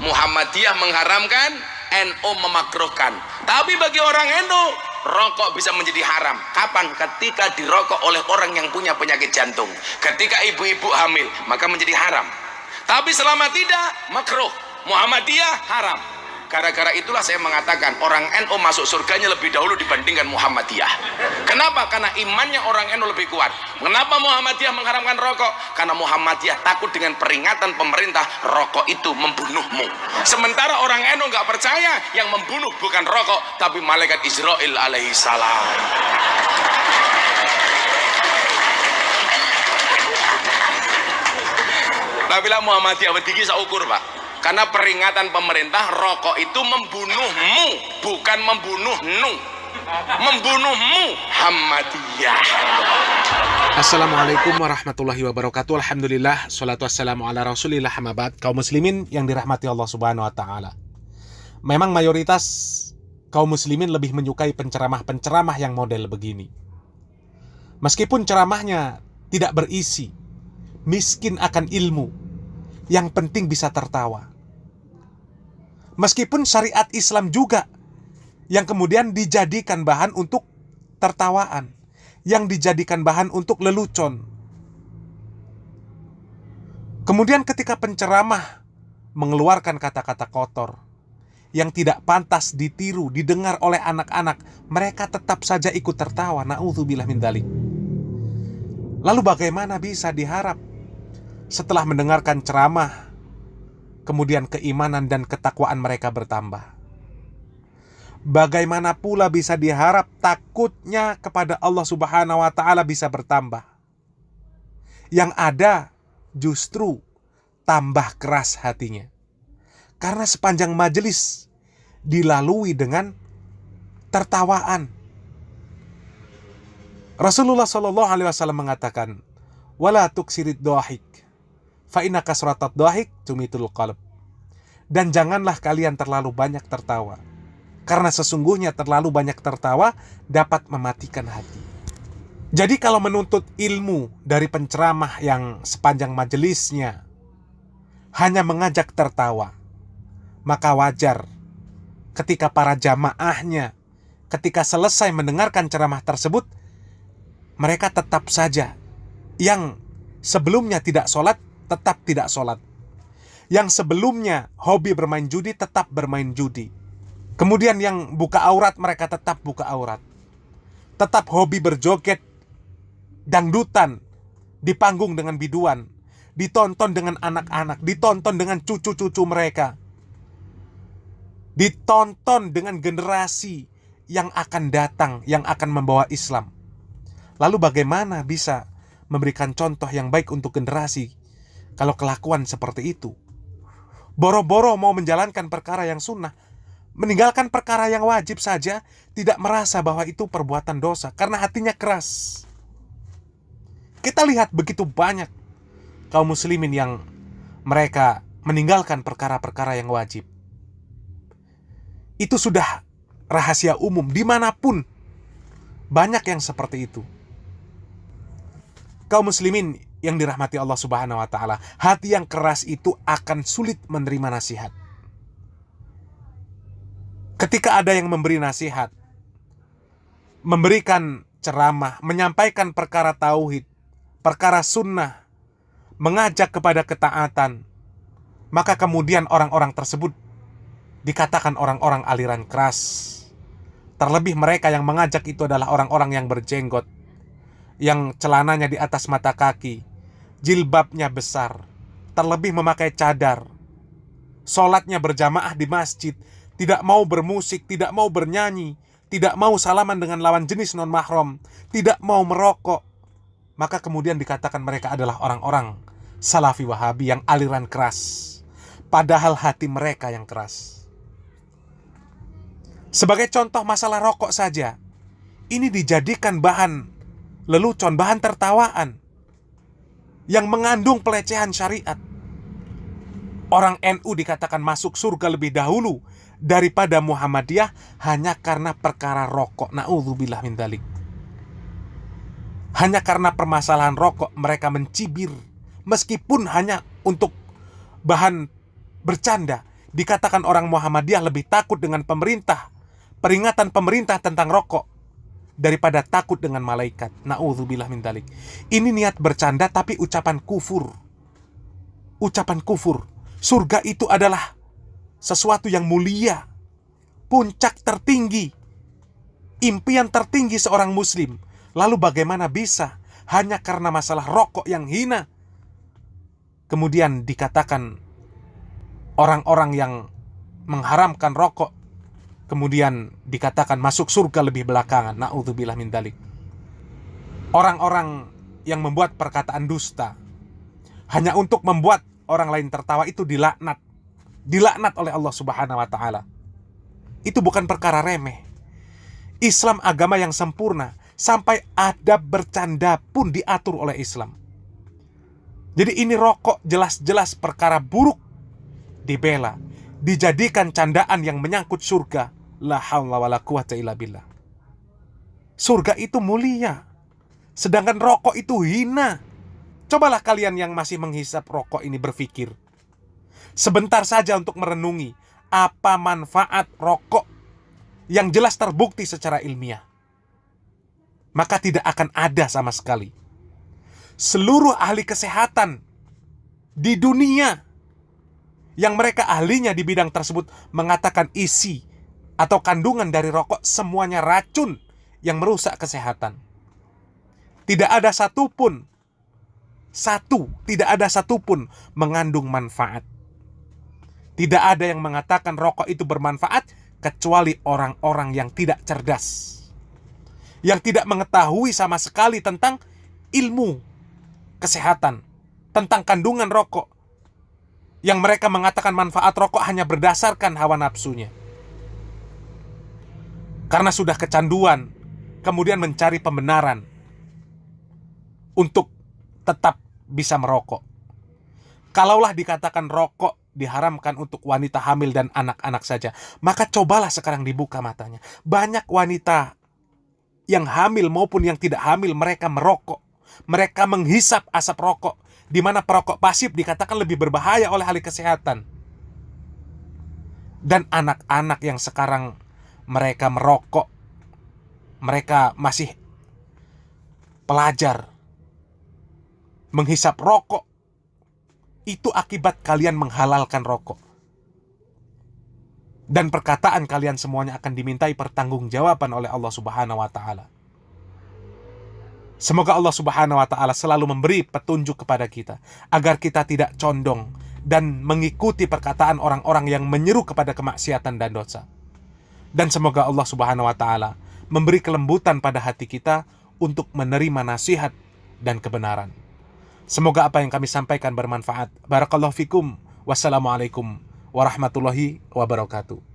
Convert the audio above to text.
Muhammadiyah mengharamkan, NU memakruhkan. Tapi bagi orang NU, rokok bisa menjadi haram. Kapan? Ketika dirokok oleh orang yang punya penyakit jantung. Ketika ibu-ibu hamil, maka menjadi haram. Tapi selama tidak, makruh. Muhammadiyah haram. Gara-gara itulah saya mengatakan orang NU masuk surganya lebih dahulu dibandingkan Muhammadiyah. Kenapa? Karena imannya orang NU lebih kuat. Kenapa Muhammadiyah mengharamkan rokok? Karena Muhammadiyah takut dengan peringatan pemerintah, rokok itu membunuhmu. Sementara orang NU nggak percaya, yang membunuh bukan rokok, tapi malaikat Israel alaihissalam. Tapi lah Muhammadiyah bediki saukur pak. Karena peringatan pemerintah, rokok itu membunuhmu, bukan membunuhnu. Membunuhmu, Muhammadiyah. Assalamualaikum warahmatullahi wabarakatuh. Alhamdulillah, salatu wassalamu ala rasulillah, hamabad. Kaum muslimin yang dirahmati Allah subhanahu wa ta'ala, memang mayoritas kaum muslimin lebih menyukai penceramah-penceramah yang model begini. Meskipun ceramahnya tidak berisi, miskin akan ilmu, yang penting bisa tertawa. Meskipun syariat Islam juga yang kemudian dijadikan bahan untuk tertawaan, yang dijadikan bahan untuk lelucon. Kemudian ketika penceramah mengeluarkan kata-kata kotor yang tidak pantas ditiru, didengar oleh anak-anak, mereka tetap saja ikut tertawa. Na'udzubillah min dzalik. Lalu bagaimana bisa diharap setelah mendengarkan ceramah, kemudian keimanan dan ketakwaan mereka bertambah? Bagaimana pula bisa diharap takutnya kepada Allah subhanahu wa ta'ala bisa bertambah? Yang ada justru tambah keras hatinya. Karena sepanjang majelis dilalui dengan tertawaan. Rasulullah SAW mengatakan, "Wala tuksirid dohik, fa inna kasratat dohik tumitul qalb." Dan janganlah kalian terlalu banyak tertawa, karena sesungguhnya terlalu banyak tertawa dapat mematikan hati. Jadi kalau menuntut ilmu dari penceramah yang sepanjang majelisnya hanya mengajak tertawa, maka wajar ketika para jamaahnya ketika selesai mendengarkan ceramah tersebut, mereka tetap saja, yang sebelumnya tidak sholat tetap tidak sholat, yang sebelumnya hobi bermain judi tetap bermain judi, kemudian yang buka aurat mereka tetap buka aurat, tetap hobi berjoget dangdutan di panggung dengan biduan, ditonton dengan anak-anak, ditonton dengan cucu-cucu mereka, ditonton dengan generasi yang akan datang, yang akan membawa Islam. Lalu bagaimana bisa memberikan contoh yang baik untuk generasi kalau kelakuan seperti itu? Boro-boro mau menjalankan perkara yang sunnah, meninggalkan perkara yang wajib saja, tidak merasa bahwa itu perbuatan dosa karena hatinya keras. Kita lihat begitu banyak kaum muslimin yang mereka meninggalkan perkara-perkara yang wajib. Itu sudah rahasia umum, dimanapun banyak yang seperti itu. Kaum muslimin yang dirahmati Allah subhanahu wa ta'ala, hati yang keras itu akan sulit menerima nasihat. Ketika ada yang memberi nasihat, memberikan ceramah, menyampaikan perkara tauhid, perkara sunnah, mengajak kepada ketaatan, maka kemudian orang-orang tersebut dikatakan orang-orang aliran keras. Terlebih mereka yang mengajak itu adalah orang-orang yang berjenggot, yang celananya di atas mata kaki, jilbabnya besar, terlebih memakai cadar, sholatnya berjamaah di masjid, tidak mau bermusik, tidak mau bernyanyi, tidak mau salaman dengan lawan jenis non-mahram, tidak mau merokok. Maka kemudian dikatakan mereka adalah orang-orang Salafi Wahabi yang aliran keras, padahal hati mereka yang keras. Sebagai contoh masalah rokok saja, ini dijadikan bahan lelucon, bahan tertawaan yang mengandung pelecehan syariat. Orang NU dikatakan masuk surga lebih dahulu daripada Muhammadiyah hanya karena perkara rokok. Na'udzubillah min dzalik. Hanya karena permasalahan rokok mereka mencibir, meskipun hanya untuk bahan bercanda. dikatakan orang Muhammadiyah lebih takut dengan pemerintah, peringatan pemerintah tentang rokok, daripada takut dengan malaikat. Na'udzubillah min dzalik. Ini niat bercanda tapi ucapan kufur. Ucapan kufur. Surga itu adalah sesuatu yang mulia, puncak tertinggi, impian tertinggi seorang muslim. Lalu bagaimana bisa hanya karena masalah rokok yang hina kemudian dikatakan orang-orang yang mengharamkan rokok kemudian dikatakan masuk surga lebih belakangan. Na'udzubillah min dzalik. Orang-orang yang membuat perkataan dusta hanya untuk membuat orang lain tertawa itu dilaknat. Dilaknat oleh Allah Subhanahu wa taala. Itu bukan perkara remeh. Islam agama yang sempurna, sampai adab bercanda pun diatur oleh Islam. Jadi ini rokok jelas-jelas perkara buruk dibela, dijadikan candaan yang menyangkut surga. La haula wala quwata illa billah. Surga itu mulia, sedangkan rokok itu hina. Cobalah kalian yang masih menghisap rokok ini berpikir sebentar saja untuk merenungi apa manfaat rokok yang jelas terbukti secara ilmiah. Maka tidak akan ada sama sekali. Seluruh ahli kesehatan di dunia yang mereka ahlinya di bidang tersebut mengatakan isi atau kandungan dari rokok semuanya racun yang merusak kesehatan. Tidak ada satupun, tidak ada satupun mengandung manfaat. Tidak ada yang mengatakan rokok itu bermanfaat kecuali orang-orang yang tidak cerdas, yang tidak mengetahui sama sekali tentang ilmu kesehatan, tentang kandungan rokok, yang mereka mengatakan manfaat rokok hanya berdasarkan hawa nafsunya. Karena sudah kecanduan, kemudian mencari pembenaran untuk tetap bisa merokok. Kalaulah dikatakan rokok diharamkan untuk wanita hamil dan anak-anak saja, maka cobalah sekarang dibuka matanya. Banyak wanita yang hamil maupun yang tidak hamil, mereka merokok. Mereka menghisap asap rokok, di mana perokok pasif dikatakan lebih berbahaya oleh ahli kesehatan. Dan anak-anak yang sekarang mereka merokok, mereka masih pelajar, menghisap rokok, itu akibat kalian menghalalkan rokok. Dan perkataan kalian semuanya akan dimintai pertanggungjawaban oleh Allah Subhanahu wa taala. Semoga Allah Subhanahu wa taala selalu memberi petunjuk kepada kita agar kita tidak condong dan mengikuti perkataan orang-orang yang menyeru kepada kemaksiatan dan dosa. Dan semoga Allah Subhanahu wa taala memberi kelembutan pada hati kita untuk menerima nasihat dan kebenaran. Semoga apa yang kami sampaikan bermanfaat. Barakallahu fikum. Wassalamualaikum warahmatullahi wabarakatuh.